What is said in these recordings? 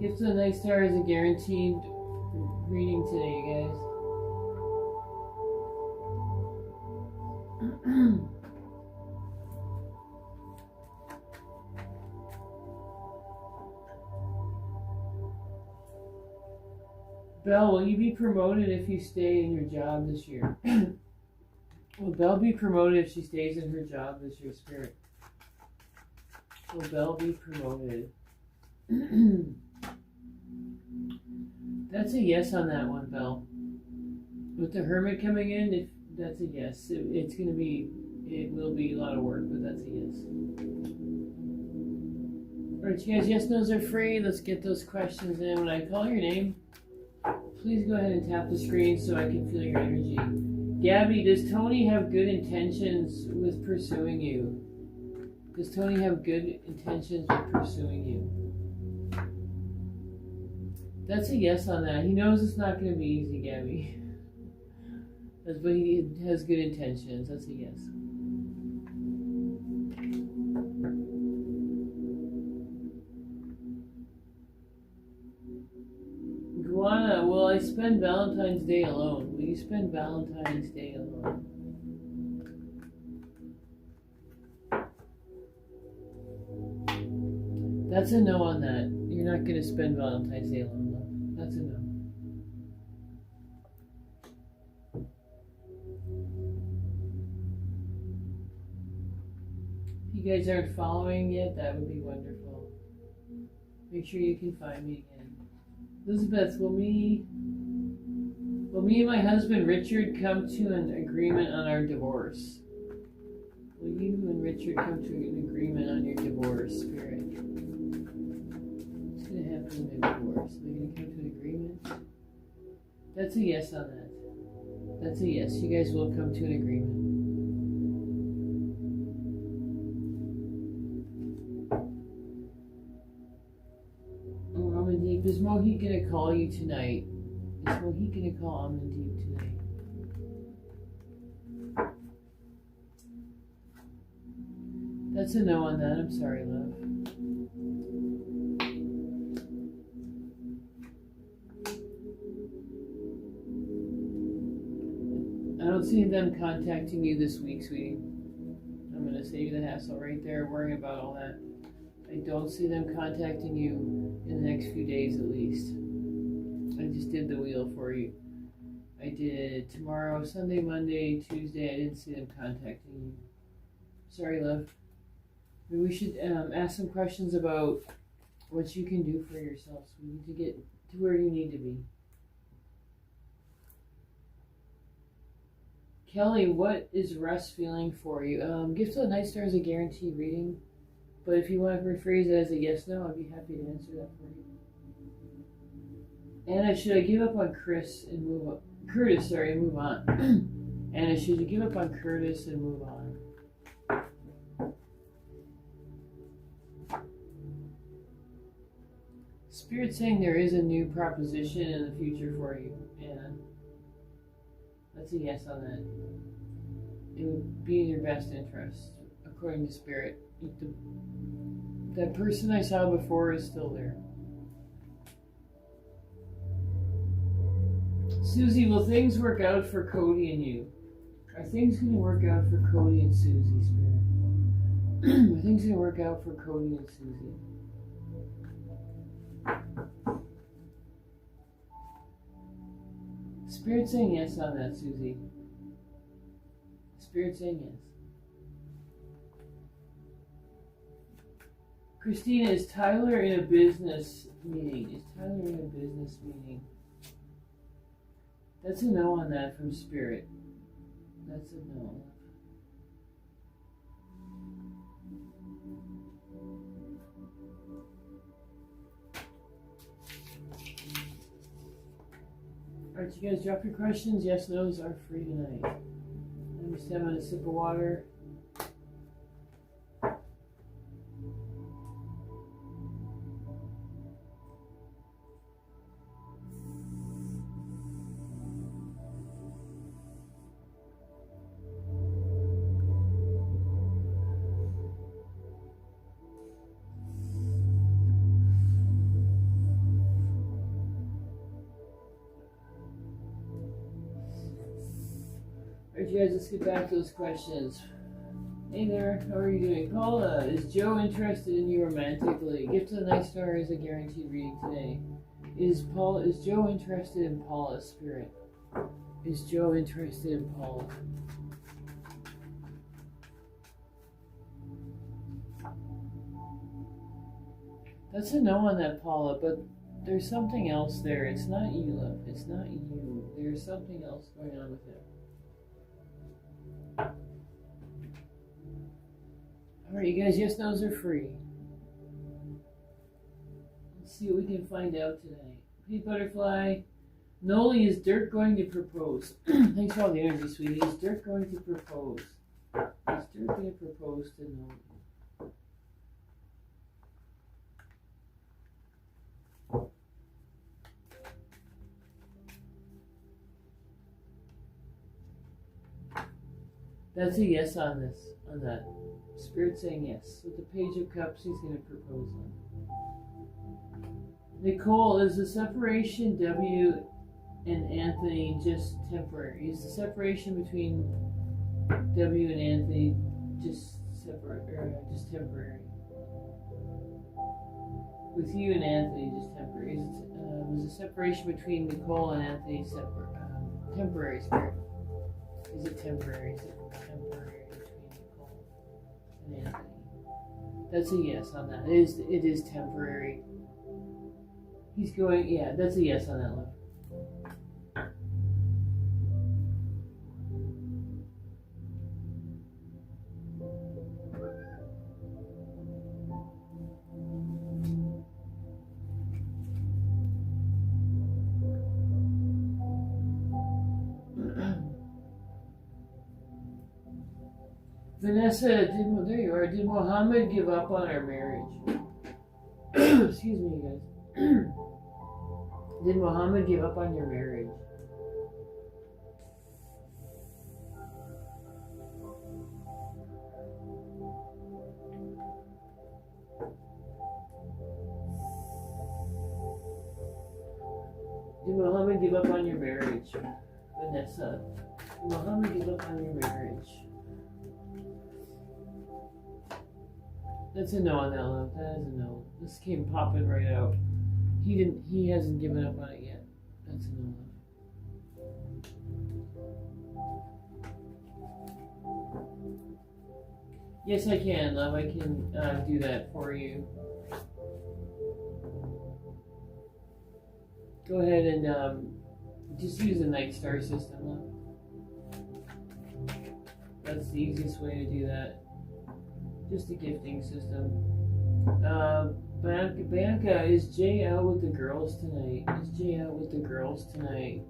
Gift of the Night Star is a guaranteed reading today, you guys. Belle, will you be promoted if you stay in your job this year? Will Belle be promoted if she stays in her job this year, Spirit? Will Belle be promoted? That's a yes on that one, Belle. With the Hermit coming in, if that's a yes. It will be a lot of work, but that's a yes. Alright, you guys, yes, no's are free. Let's get those questions in. When I call your name, please go ahead and tap the screen so I can feel your energy. Gabby, does Tony have good intentions with pursuing you? Does Tony have good intentions with pursuing you? That's a yes on that. He knows it's not going to be easy, Gabby. But he has good intentions. That's a yes. Guana, will I spend Valentine's Day alone? Will you spend Valentine's Day alone? That's a no on that. You're not going to spend Valentine's Day alone, love. That's a no. If you guys aren't following yet, that would be wonderful. Make sure you can find me again. Elizabeth, will me and my husband Richard come to an agreement on our divorce? Will you and Richard come to an agreement on your divorce, Spirit? What's going to happen in their divorce? Are they going to come to an agreement? That's a yes on that. That's a yes. You guys will come to an agreement. Amandeep, is Mohit going to call you tonight? Is Mohit going to call Amandeep tonight? That's a no on that. I'm sorry, love. I don't see them contacting you this week, sweetie. I'm going to save you the hassle right there, worrying about all that. I don't see them contacting you in the next few days at least. I just did the wheel for you. I did tomorrow, Sunday, Monday, Tuesday. I didn't see them contacting you. Sorry, love. Maybe we should ask some questions about what you can do for yourself. So we need to get to where you need to be. Kelly, what is Russ feeling for you? Gift of the Night Star is a guaranteed reading. But if you want to rephrase it as a yes/no, I'd be happy to answer that for you. Anna, should I give up on Curtis and move on? Anna, should you give up on Curtis and move on? Spirit saying there is a new proposition in the future for you, Anna. That's a yes on that. It would be in your best interest, according to Spirit. That person I saw before is still there. Susie, will things work out for Cody and you? Are things going to work out for Cody and Susie, Spirit? Are things going to work out for Cody and Susie? Spirit saying yes on that, Susie. Spirit saying yes. Christina, is Tyler in a business meeting? Is Tyler in a business meeting? That's a no on that from Spirit. That's a no. Alright, you guys drop your questions. Yes, no's are free tonight. Let me stand on a sip of water. Alright, you guys, let's get back to those questions. Hey there, how are you doing? Paula, is Joe interested in you romantically? Gift of the Night Star is a guaranteed reading today. Is Joe interested in Paula, Spirit? Is Joe interested in Paula? That's a no on that, Paula, but there's something else there. It's not you, love. It's not you. There's something else going on with him. Alright, you guys, yes, no's are free. Let's see what we can find out tonight. Pink Butterfly. Noli, is Dirk going to propose? Thanks for all the energy, sweetie. Is Dirk going to propose? Is Dirk going to propose to Noli? That's a yes on this, on that. Spirit saying yes. With the Page of Cups, he's going to propose on. Nicole, is the separation W and Anthony just temporary? Is the separation between W and Anthony just just temporary? With you and Anthony, just temporary. Was the separation between Nicole and Anthony temporary, Spirit? Is it temporary? Is it temporary between Nicole and Anthony? That's a yes on that. It is temporary. He's going, yeah, that's a yes on that one. Vanessa, there you are. Did Muhammad give up on our marriage? Excuse me, you guys. Did Muhammad give up on your marriage? Did Muhammad give up on your marriage? Vanessa, did Muhammad give up on your marriage? That's a no on that, love. That is a no. This came popping right out. He hasn't given up on it yet. That's a no, love. Yes, I can, love. I can do that for you. Go ahead and just use the Night Star system, love. That's the easiest way to do that. Just a gifting system. Bianca, is Jay out with the girls tonight? Is Jay out with the girls tonight?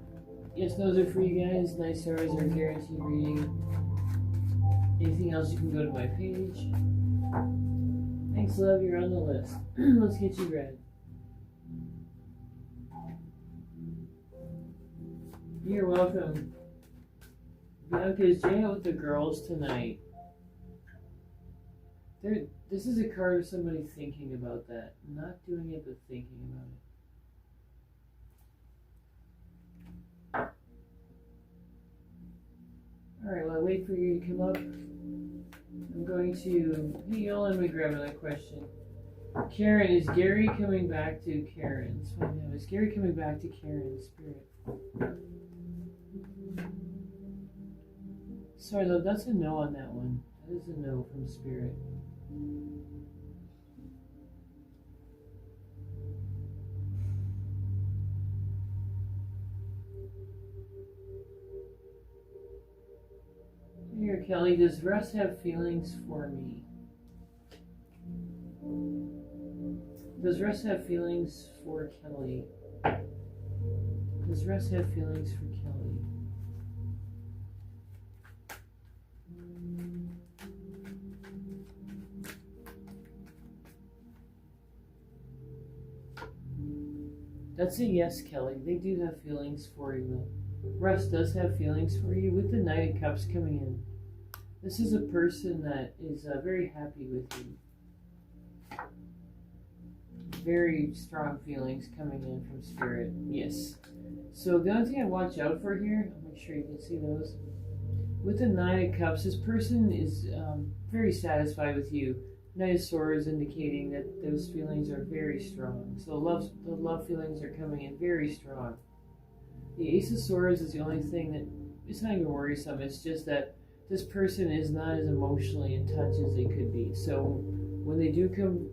Yes, those are for you guys. Nice stars are guaranteed reading. Anything else, you can go to my page. Thanks, love. You're on the list. Let's get you read. You're welcome. Bianca, is Jay out with the girls tonight? This is a card of somebody thinking about that. Not doing it, but thinking about it. Alright, well, I'll wait for you to come up. I'm going to... Hey, y'all, let me grab another question. Karen, is Gary coming back to Karen? Let's find out. Is Gary coming back to Karen, Spirit? Sorry, love, that's a no on that one. That is a no from Spirit. Here, Kelly, does Russ have feelings for me? Does Russ have feelings for Kelly? Does Russ have feelings for Kelly? That's a yes, Kelly. They do have feelings for you. Russ does have feelings for you with the Knight of Cups coming in. This is a person that is very happy with you. Very strong feelings coming in from Spirit. Yes. So the only thing I watch out for here, I'll make sure you can see those. With the Nine of Cups, this person is very satisfied with you. Knight of Swords indicating that those feelings are very strong. So the love feelings are coming in very strong. The Ace of Swords is the only thing that it's not even worrisome. It's just that this person is not as emotionally in touch as they could be. So when they do come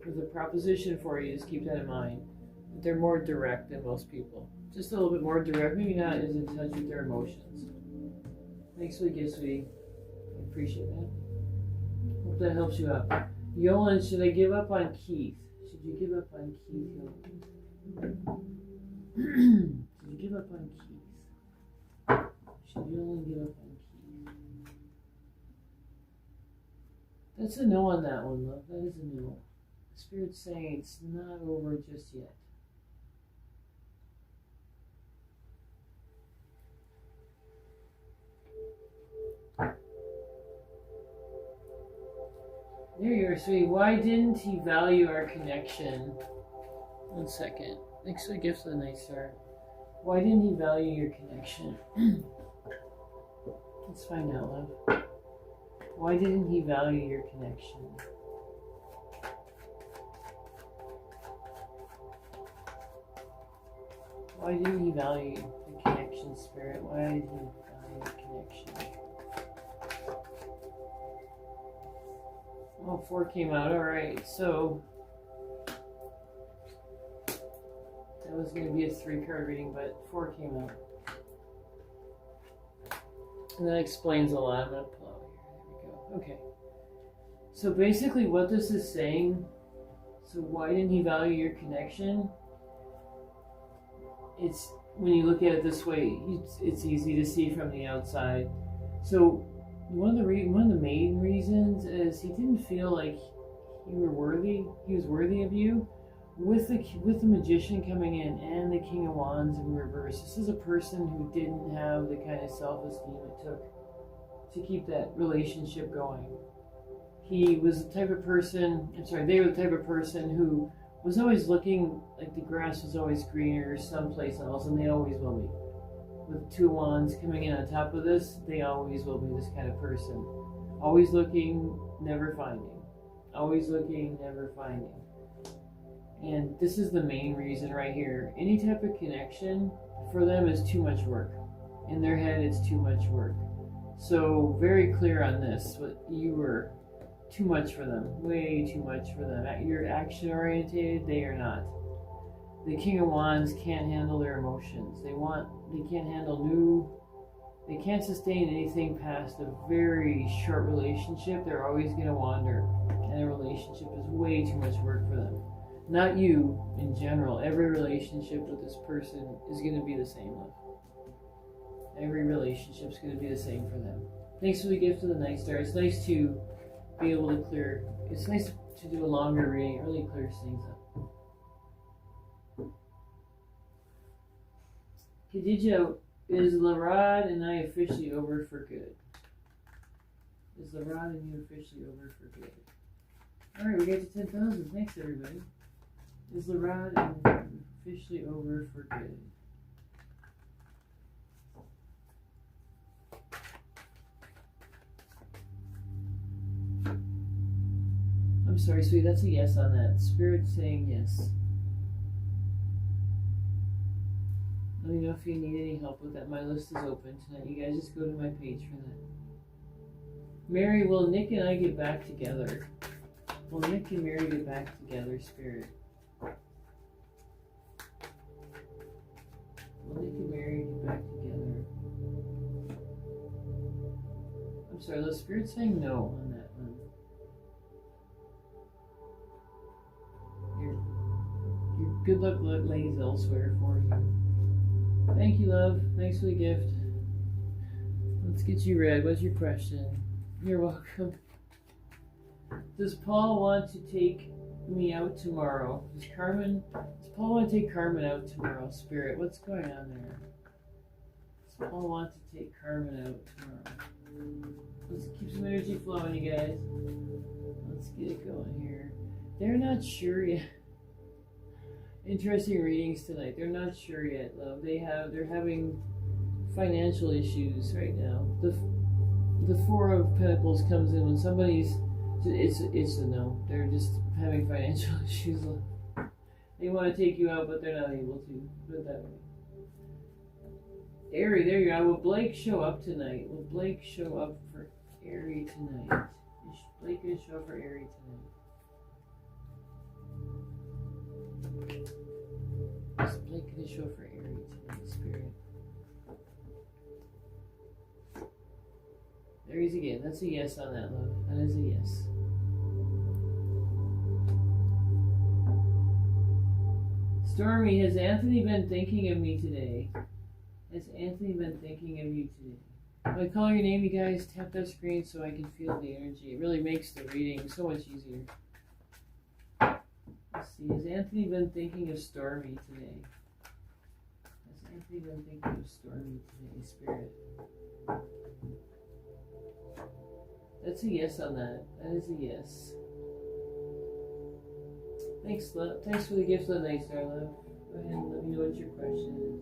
with a proposition for you, just keep that in mind. They're more direct than most people. Just a little bit more direct, maybe not as in touch with their emotions. Thanks for the gift, sweetie. I appreciate that. Hope that helps you out. Yolan, should I give up on Keith? Should you give up on Keith, Yolan? Should you give up on Keith? Should you only give up on Keith? That's a no on that one, love. That is a no. Spirit's saying it's not over just yet. There you are, sweetie. Why didn't he value our connection? 1 second. Thanks for the gift of the night star. Why didn't he value your connection? Let's find out, love. Why didn't he value your connection? Why didn't he value the connection, Spirit? Why did he value the connection? Oh, 4 came out. Alright, so that was going to be a 3-card reading, but 4 came out. And that explains a lot. I'm going to pull out here. There we go. Okay. So basically what this is saying, so why didn't he value your connection? It's, when you look at it this way, it's easy to see from the outside. So one of the main reasons is he didn't feel like he was worthy of you. With the Magician coming in and the King of Wands in reverse, this is a person who didn't have the kind of self-esteem it took to keep that relationship going. He was the type of person, they were the type of person who was always looking like the grass was always greener someplace else, and they always will be. With 2 wands coming in on top of this, they always will be this kind of person. Always looking, never finding. Always looking, never finding. And this is the main reason right here. Any type of connection for them is too much work. In their head, it's too much work. So very clear on this. What you were too much for them. Way too much for them. You're action oriented, they are not. The King of Wands can't handle their emotions. They can't handle they can't sustain anything past a very short relationship. They're always going to wander. And a relationship is way too much work for them. Not you, in general. Every relationship with this person is going to be the same, love. Every relationship is going to be the same for them. Thanks for the gift of the night star. It's nice to be able to clear. It's nice to do a longer reading. It really clears things up. Khadija, is Larad and I officially over for good? Is Larad and you officially over for good? Alright, we got to 10,000. Thanks, everybody. Is Larad and officially over for good? I'm sorry, sweetie, that's a yes on that. Spirit's saying yes. Let me know if you need any help with that. My list is open tonight. You guys just go to my page for that. Mary, will Nick and I get back together? Will Nick and Mary get back together, Spirit? Will Nick and Mary get back together? I'm sorry, the Spirit's saying no on that one. Your good luck lays elsewhere for you. Thank you, love. Thanks for the gift. Let's get you read. What's your question? You're welcome. Does Paul want to take me out tomorrow? Does Paul want to take Carmen out tomorrow, Spirit? What's going on there? Does Paul want to take Carmen out tomorrow? Let's keep some energy flowing, you guys. Let's get it going here. They're not sure yet. Interesting readings tonight. They're not sure yet, love. They're having financial issues right now. The Four of Pentacles comes in when somebody's, it's a no. They're just having financial issues. They want to take you out, but they're not able to. Put it that way. Airy, there you are. Will Blake show up tonight? Will Blake show up for Airy tonight? Is Blake going to show up for Airy tonight? Is Blake going to show up for Airy tonight, Spirit? There he is again. That's a yes on that, love. That is a yes. Stormy, has Anthony been thinking of me today? Has Anthony been thinking of you today? When I call your name, you guys, tap that screen so I can feel the energy. It really makes the reading so much easier. Let's see. Has Anthony been thinking of Stormy today? Has Anthony been thinking of Stormy today, Spirit? That's a yes on that. That is a yes. Thanks, love. Thanks for the gift of the night, star love. Go ahead and let me know what your question is.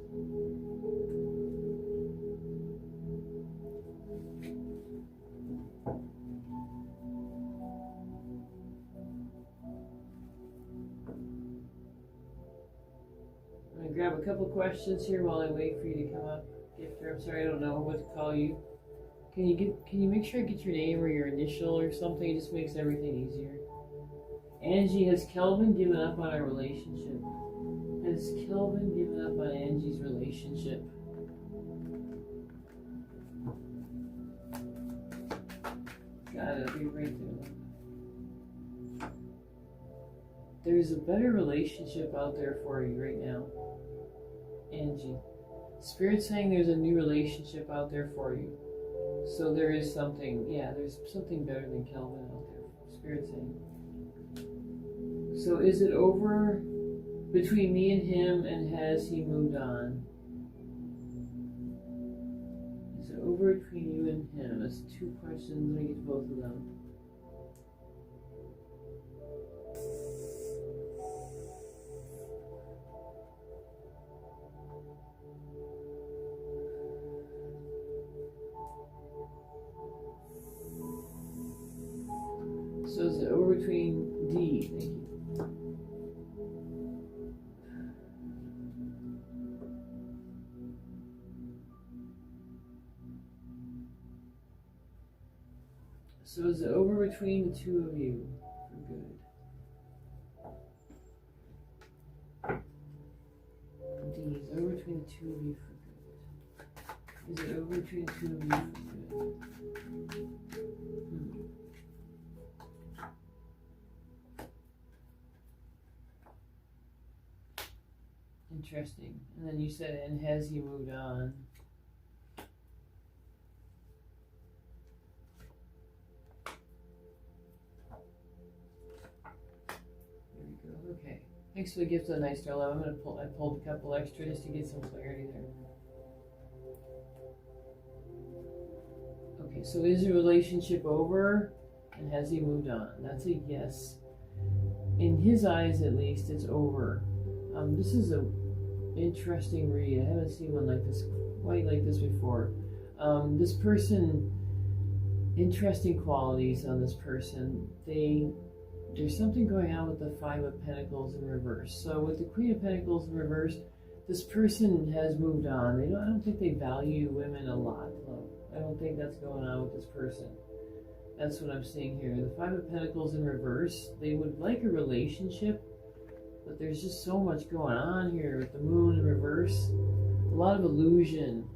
I'm going to grab a couple questions here while I wait for you to come up. Gifter, I'm sorry, I don't know what to call you. Can you make sure I get your name or your initial or something? It just makes everything easier. Angie, has Kelvin given up on our relationship? Has Kelvin given up on Angie's relationship? Got it, be right there. There's a better relationship out there for you right now, Angie. Spirit's saying there's a new relationship out there for you. So there is something, yeah, there's something better than Kelvin out there. Spirit's saying. So is it over between me and him, and has he moved on? Is it over between you and him? That's two questions. Let me get both of them. So is it over between D? Thank you. So is it over between the two of you for good? D is over between the two of you for good. Is it over between the two of you for good? Interesting. And then you said, and has he moved on? There we go. Okay. Thanks for the gift of the night, star love. I pulled a couple extra just to get some clarity there. Okay, so is the relationship over, and has he moved on? That's a yes. In his eyes, at least, it's over. This is a interesting read. I haven't seen one like this, quite like this before. This person, interesting qualities on this person. There's something going on with the Five of Pentacles in reverse. So with the Queen of Pentacles in reverse, this person has moved on. I don't think they value women a lot. I don't think that's going on with this person. That's what I'm seeing here. The Five of Pentacles in reverse, they would like a relationship, but there's just so much going on here with the Moon in reverse. A lot of illusion,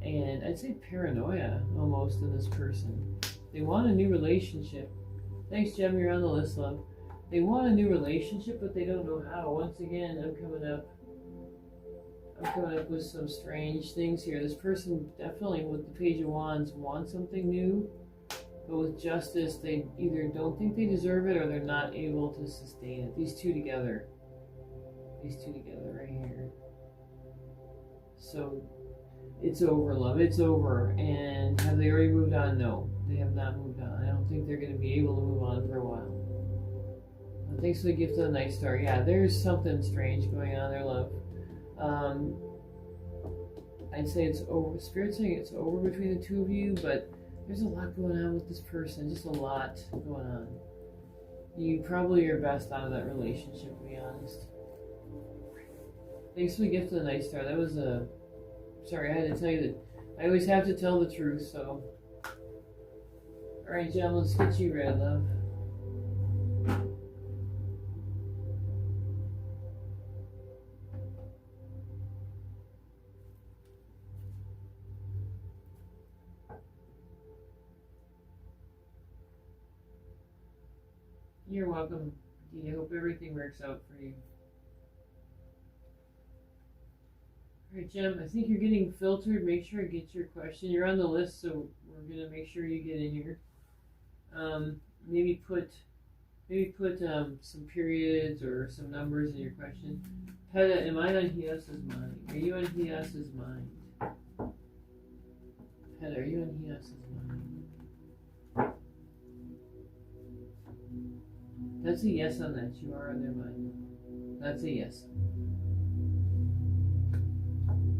and I'd say paranoia almost in this person. They want a new relationship. Thanks, Jem, you're on the list, love. They want a new relationship, but they don't know how. Once again, I'm coming up with some strange things here. This person definitely, with the Page of Wands, wants something new, but with Justice, they either don't think they deserve it or they're not able to sustain it. These two together right here. So it's over, love. It's over. And have they already moved on? No, they have not moved on. I don't think they're going to be able to move on for a while. Thanks for the gift of the night star. Yeah, there's something strange going on there, love. I'd say it's over. Spirit's saying it's over between the two of you, but there's a lot going on with this person. Just a lot going on. You probably are best out of that relationship, to be honest. Thanks for the gift of the Night Star. That was a... Sorry, I had to tell you that I always have to tell the truth, so... Alright, Jem, let's get you read, love. You're welcome, Dee. I hope everything works out for you. Alright, Jem, I think you're getting filtered. Make sure I get your question. You're on the list, so we're going to make sure you get in here. Maybe put some periods or some numbers in your question. Peta, am I on Hias's mind? Are you on Hias's mind? Peta, are you on Hias's mind? That's a yes on that. You are on their mind. That's a yes.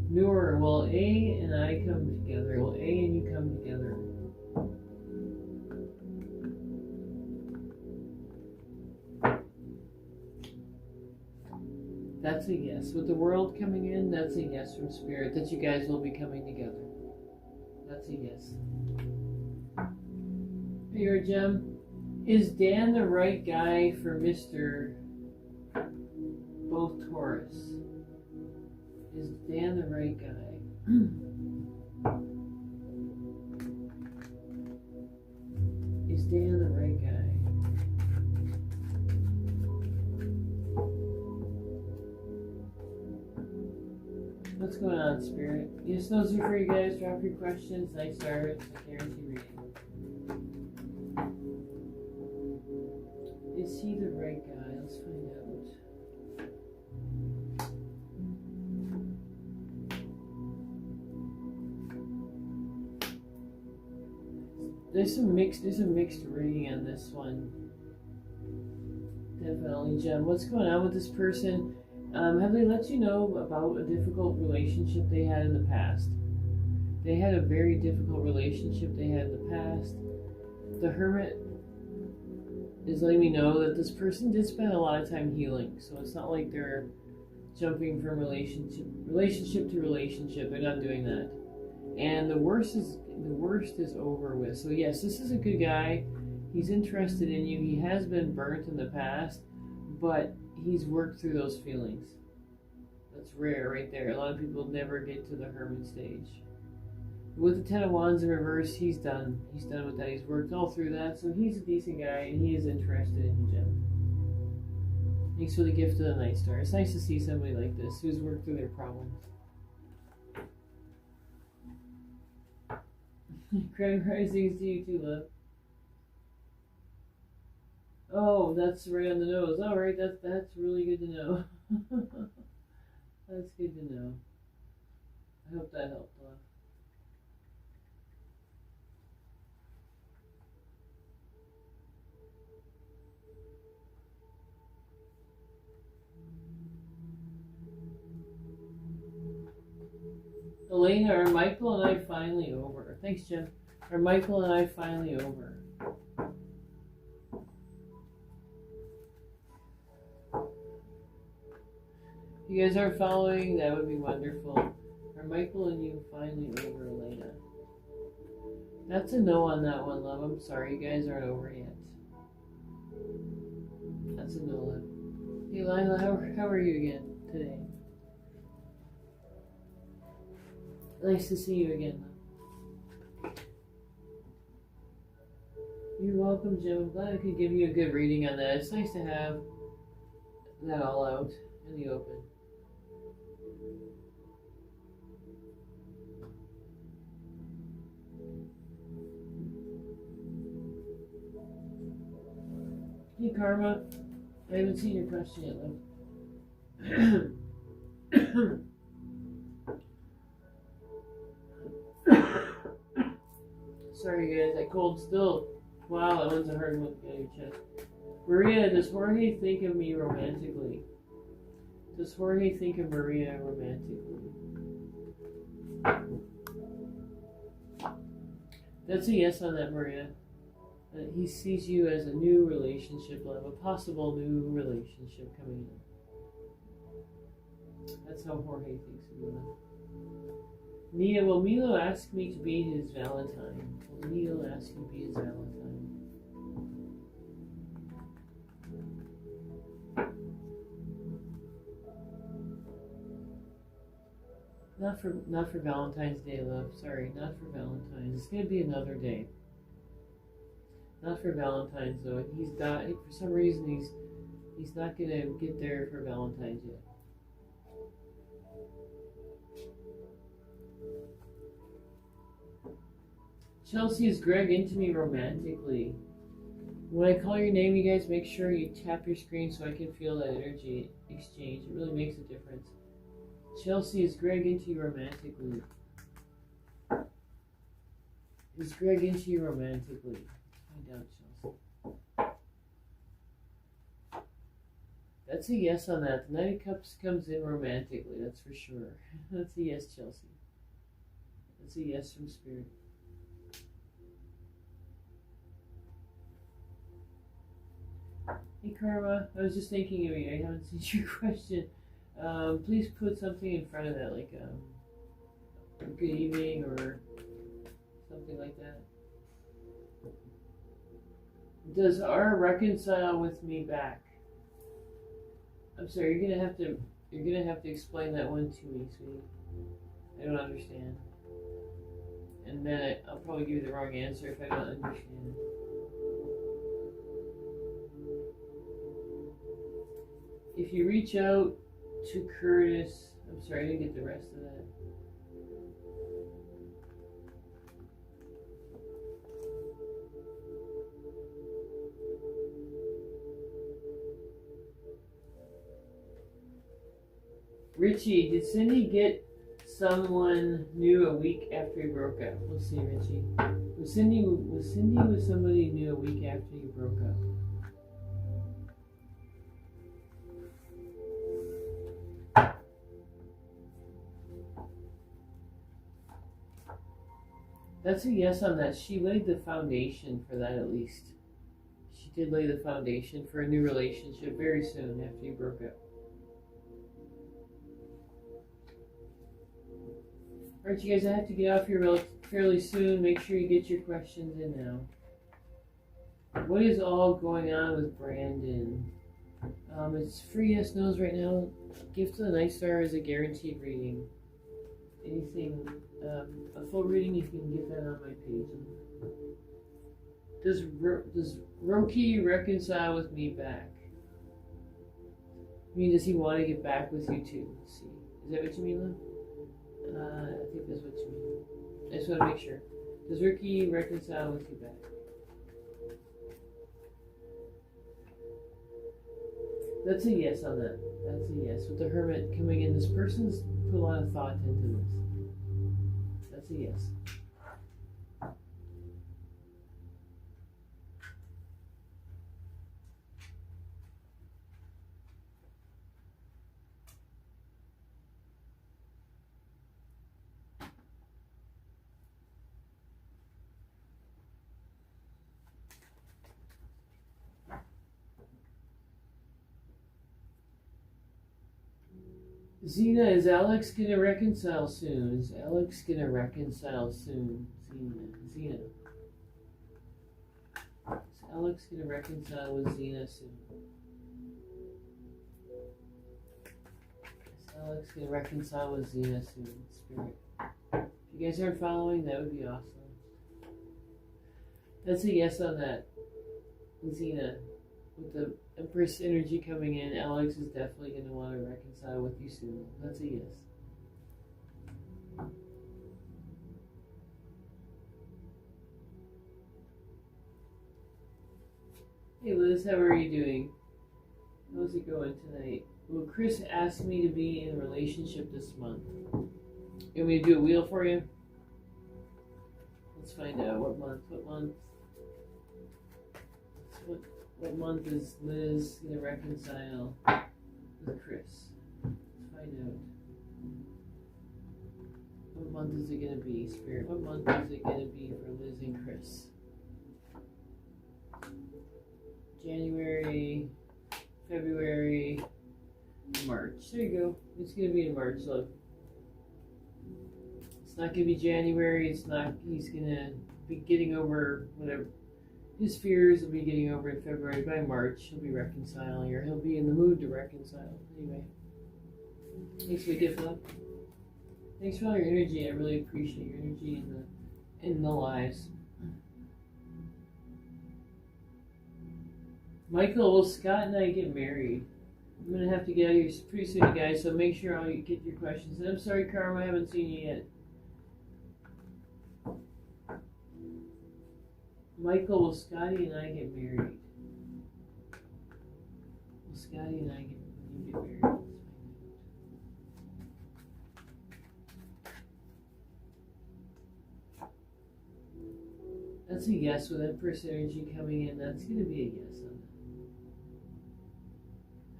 Noor, will A and I come together? Will A and you come together? That's a yes. With the world coming in, that's a yes from Spirit, that you guys will be coming together. That's a yes. Here, Jem. Is Dan the right guy for Mr. Both Taurus? Is Dan the right guy? Is Dan the right guy? What's going on, Spirit? Yes, those are for you guys. Drop your questions. Night Star. It's a guarantee reading. Is he the right guy? Let's find out. There's a mixed reading on this one. Definitely, Jem. What's going on with this person? Have they let you know about a difficult relationship they had in the past? They had a very difficult relationship they had in the past. The Hermit is letting me know that this person did spend a lot of time healing, so it's not like they're jumping from relationship to relationship. They're not doing that. And the worst is over with. So yes, this is a good guy. He's interested in you. He has been burnt in the past, but he's worked through those feelings. That's rare right there. A lot of people never get to the Hermit stage. With the Ten of Wands in reverse, he's done. He's done with that. He's worked all through that, so he's a decent guy, and he is interested in you, Jem. Thanks for the gift of the Night Star. It's nice to see somebody like this who's worked through their problems. Grand risings to you too, love. Oh, that's right on the nose. All right, that's really good to know. That's good to know. I hope that helped, love. Elena, are Michael and I finally over? Thanks, Jim. Are Michael and I finally over? If you guys are following, that would be wonderful. Are Michael and you finally over, Elena? That's a no on that one, love. I'm sorry, you guys aren't over yet. That's a no, love. Hey, Lila, how are you again today? Nice to see you again, love. You're welcome, Jim. I'm glad I could give you a good reading on that. It's nice to have that all out in the open. Hey, Karma. I haven't seen your question yet, love. Sorry, guys. That cold still. Wow, that one's a hard one to get out of your chest. Maria, does Jorge think of me romantically? Does Jorge think of Maria romantically? That's a yes on that, Maria. He sees you as a new relationship love, a possible new relationship coming in. That's how Jorge thinks of you. Nia, will Milo ask me to be his Valentine? Will Milo ask you to be his Valentine? Not for Valentine's Day, love. Sorry, not for Valentine's. It's gonna be another day. Not for Valentine's though. For some reason he's not gonna get there for Valentine's yet. Chelsea, is Greg into me romantically? When I call your name, you guys make sure you tap your screen so I can feel that energy exchange. It really makes a difference. Chelsea, is Greg into you romantically? Is Greg into you romantically? Let's find out, Chelsea. That's a yes on that. The Knight of Cups comes in romantically, that's for sure. That's a yes, Chelsea. That's a yes from Spirit. Hey Karma, I was just thinking of you. I haven't seen your question. Please put something in front of that, like good evening or something like that. Does R reconcile with me back? I'm sorry, you're gonna have to explain that one to me, sweetie. I don't understand. And then I'll probably give you the wrong answer if I don't understand. If you reach out to Curtis, I'm sorry, I didn't get the rest of that. Richie, did Cindy get someone new a week after you broke up? We'll see, Richie. Was Cindy with somebody new a week after you broke up? That's a yes on that. She laid the foundation for that at least. She did lay the foundation for a new relationship very soon after you broke up. Alright, you guys, I have to get off here fairly soon. Make sure you get your questions in now. What is all going on with Brandon? It's free yes no's right now. Gift of the Night Star is a guaranteed reading. Anything, a full reading, you can get that on my page. Does Roki reconcile with me back? I mean, does he want to get back with you too? Let's see. Is that what you mean, love? I think that's what you mean. I just want to make sure. Does Roki reconcile with you back? That's a yes on that. That's a yes. With the Hermit coming in, this person's put a lot of thought into this. That's a yes. Zena, is Alex gonna reconcile soon? Is Alex gonna reconcile soon? Zena. Is Alex gonna reconcile with Zena soon? Is Alex gonna reconcile with Zena soon? Spirit. If you guys aren't following, that would be awesome. That's a yes on that. Zena. With the Empress energy coming in, Alex is definitely going to want to reconcile with you soon. That's a yes. Hey Liz, how are you doing? How's it going tonight? Will Chris ask me to be in a relationship this month? You want me to do a wheel for you? Let's find out what month. What month is Liz going to reconcile with Chris? Let's find out. What month is it going to be, Spirit? What month is it going to be for Liz and Chris? January, February, March. There you go. It's going to be in March, look. It's not going to be January. It's not, he's going to be getting over whatever. His fears will be getting over in February. By March, he'll be reconciling, or he'll be in the mood to reconcile. Anyway. Thanks for the gift, love. Thanks for all your energy. I really appreciate your energy in the lives. Michael, will Scott and I get married? I'm going to have to get out of here pretty soon, you guys, so make sure I'll get your questions. And I'm sorry, Karma, I haven't seen you yet. Michael, will Scotty and I get married? Will Scotty and I get married? That's a yes with that first energy coming in. That's going to be a yes on that.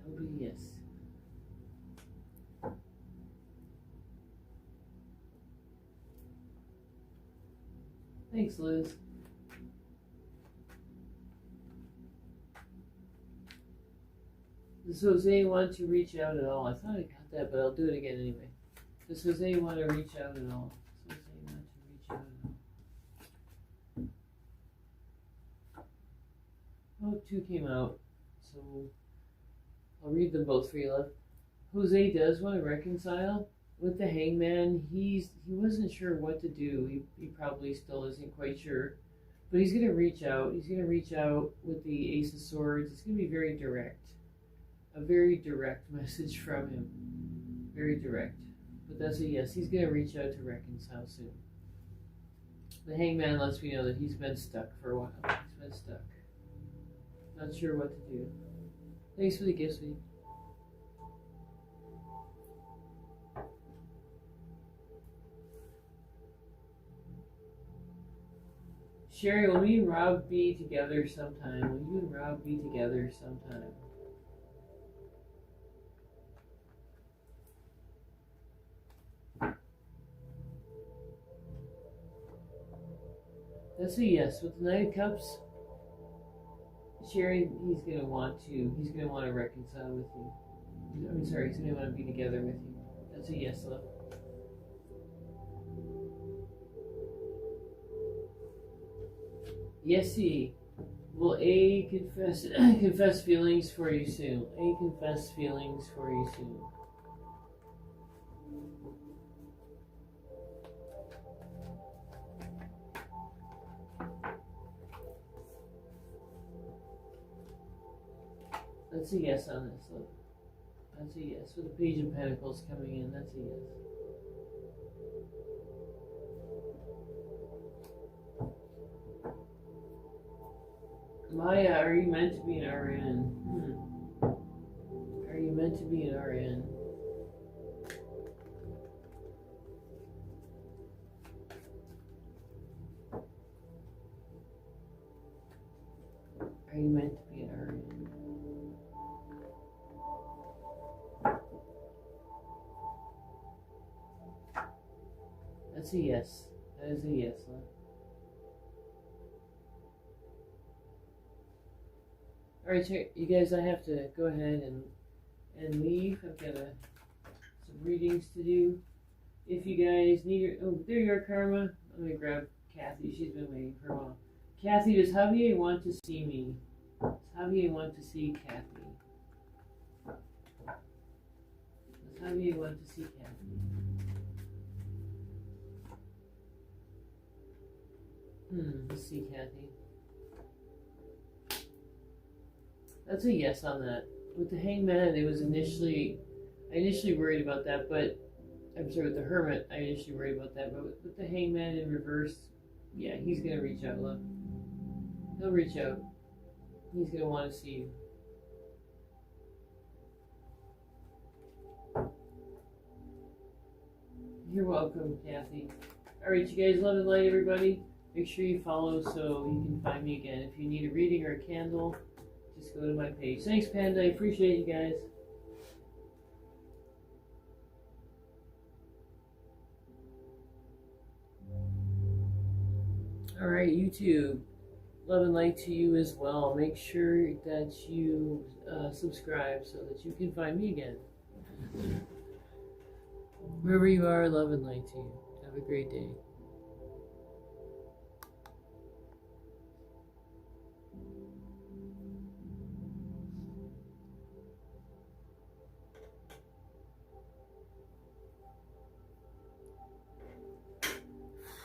That'll be a yes. Thanks, Liz. Does Jose want to reach out at all? I thought I got that, but I'll do it again anyway. Does Jose want to reach out at all? Does Jose want to reach out at all? Oh, two came out, so I'll read them both for you, love. Jose does want to reconcile with the Hangman. He wasn't sure what to do. He probably still isn't quite sure, but he's going to reach out. He's going to reach out with the Ace of Swords. It's going to be very direct. A very direct message from him. Very direct. But that's a yes. He's going to reach out to reconcile soon. The Hangman lets me know that he's been stuck for a while. He's been stuck. Not sure what to do. Thanks for the gifts, sweetie. Sherry, will me and Rob be together sometime? Will you and Rob be together sometime? That's a yes. With the Knight of Cups, Sherry, he's gonna want to reconcile with you. I mean, sorry, he's gonna want to be together with you. That's a yes, love. Yesy, will A confess feelings for you soon? A confess feelings for you soon. That's a yes on this. Look. That's a yes. With the Page of Pentacles coming in, that's a yes. Maya, are you meant to be an RN? Are you meant to be an RN? Are you meant to be an RN? That's a yes. That is a yes, love. Alright, you guys, I have to go ahead and leave. I've got some readings to do. If you guys need oh, there you are, Karma. I'm going to grab Kathy. She's been waiting for a while. Kathy, does Javier want to see me? Does Javier want to see Kathy? Does Javier want to see Kathy? Let's see, Kathy. That's a yes on that. With the Hangman, I initially worried about that, but I'm sorry, with the Hermit, I initially worried about that, but with the Hangman in reverse, yeah, he's gonna reach out, love. He'll reach out. He's gonna want to see you. You're welcome, Kathy. Alright, you guys, love and light, everybody. Make sure you follow so you can find me again. If you need a reading or a candle, just go to my page. Thanks, Panda. I appreciate you guys. All right, YouTube. Love and light to you as well. Make sure that you subscribe so that you can find me again. Wherever you are, love and light to you. Have a great day.